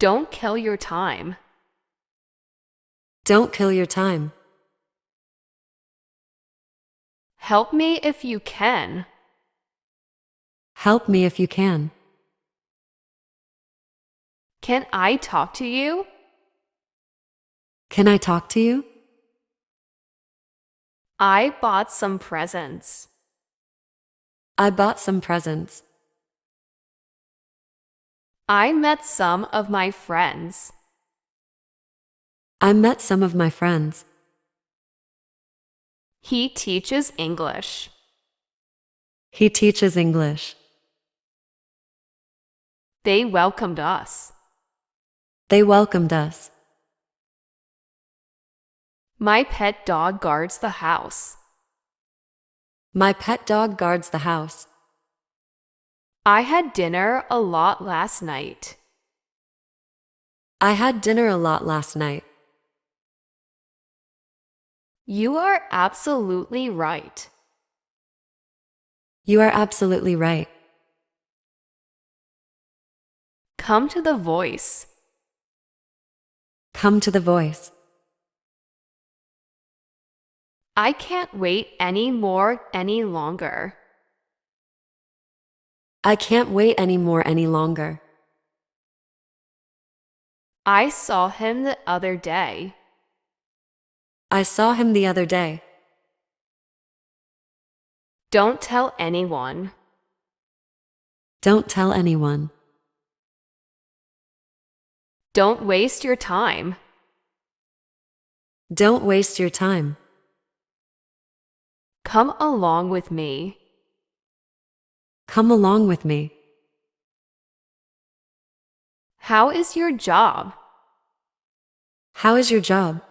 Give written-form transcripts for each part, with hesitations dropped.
Don't kill your time. Don't kill your time. Help me if you can. Help me if you can. Can I talk to you? Can I talk to you? I bought some presents. I bought some presents. I met some of my friends. I met some of my friends. He teaches English. He teaches English. They welcomed us. They welcomed us. My pet dog guards the house. My pet dog guards the house. I had dinner a lot last night. I had dinner a lot last night. You are absolutely right. You are absolutely right. Come to the voice. Come to the voice. I can't wait any longer. I can't wait any longer. I saw him the other day. I saw him the other day. Don't tell anyone. Don't tell anyone. Don't waste your time. Don't waste your time. Come along with me. Come along with me. How is your job? How is your job?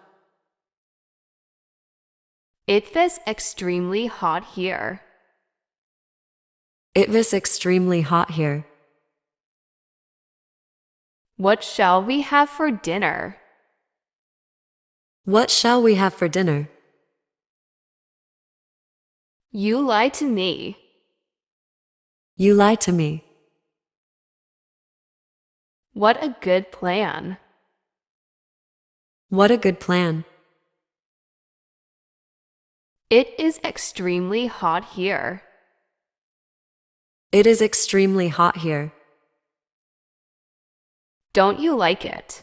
It was extremely hot here. It was extremely hot here. What shall we have for dinner? What shall we have for dinner? You lie to me. You lied to me. What a good plan. What a good plan. It is extremely hot here. It is extremely hot here. Don't you like it?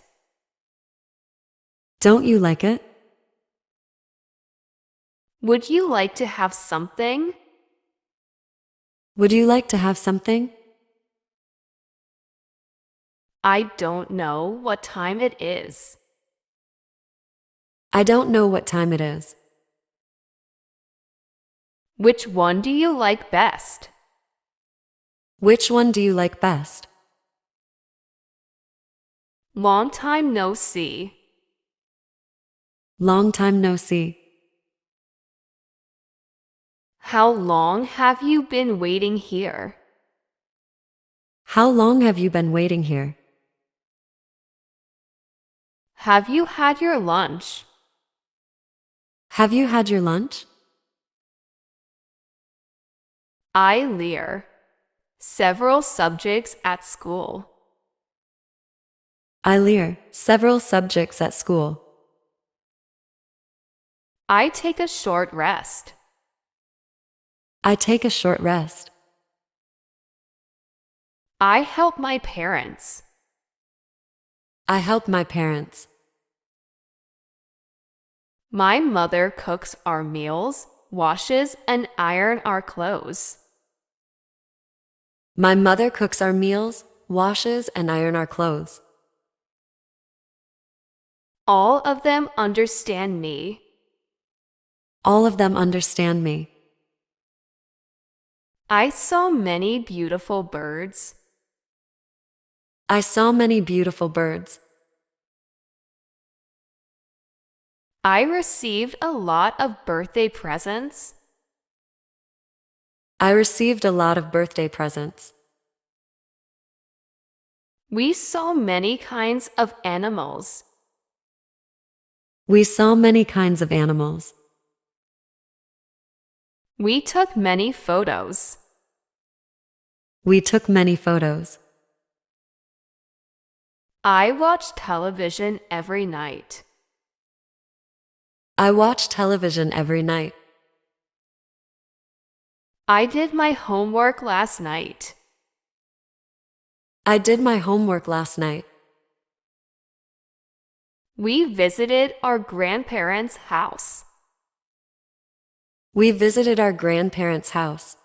Don't you like it? Would you like to have something? Would you like to have something? I don't know what time it is. I don't know what time it is. Which one do you like best? Which one do you like best? Long time no see. Long time no see. How long have you been waiting here? How long have you been waiting here? Have you had your lunch? Have you had your lunch? I lear several subjects at school. I lear several subjects at school. I take a short rest. I take a short rest. I help my parents. I help my parents. My mother cooks our meals, washes and iron our clothes. My mother cooks our meals, washes and iron our clothes. All of them understand me. All of them understand me. I saw many beautiful birds. I saw many beautiful birds. I received a lot of birthday presents. I received a lot of birthday presents. We saw many kinds of animals. We saw many kinds of animals. We took many photos. We took many photos. I watch television every night. I watch television every night. I did my homework last night. I did my homework last night. We visited our grandparents' house. We visited our grandparents' house.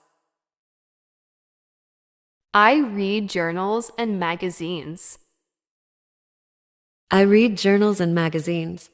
I read journals and magazines. I read journals and magazines.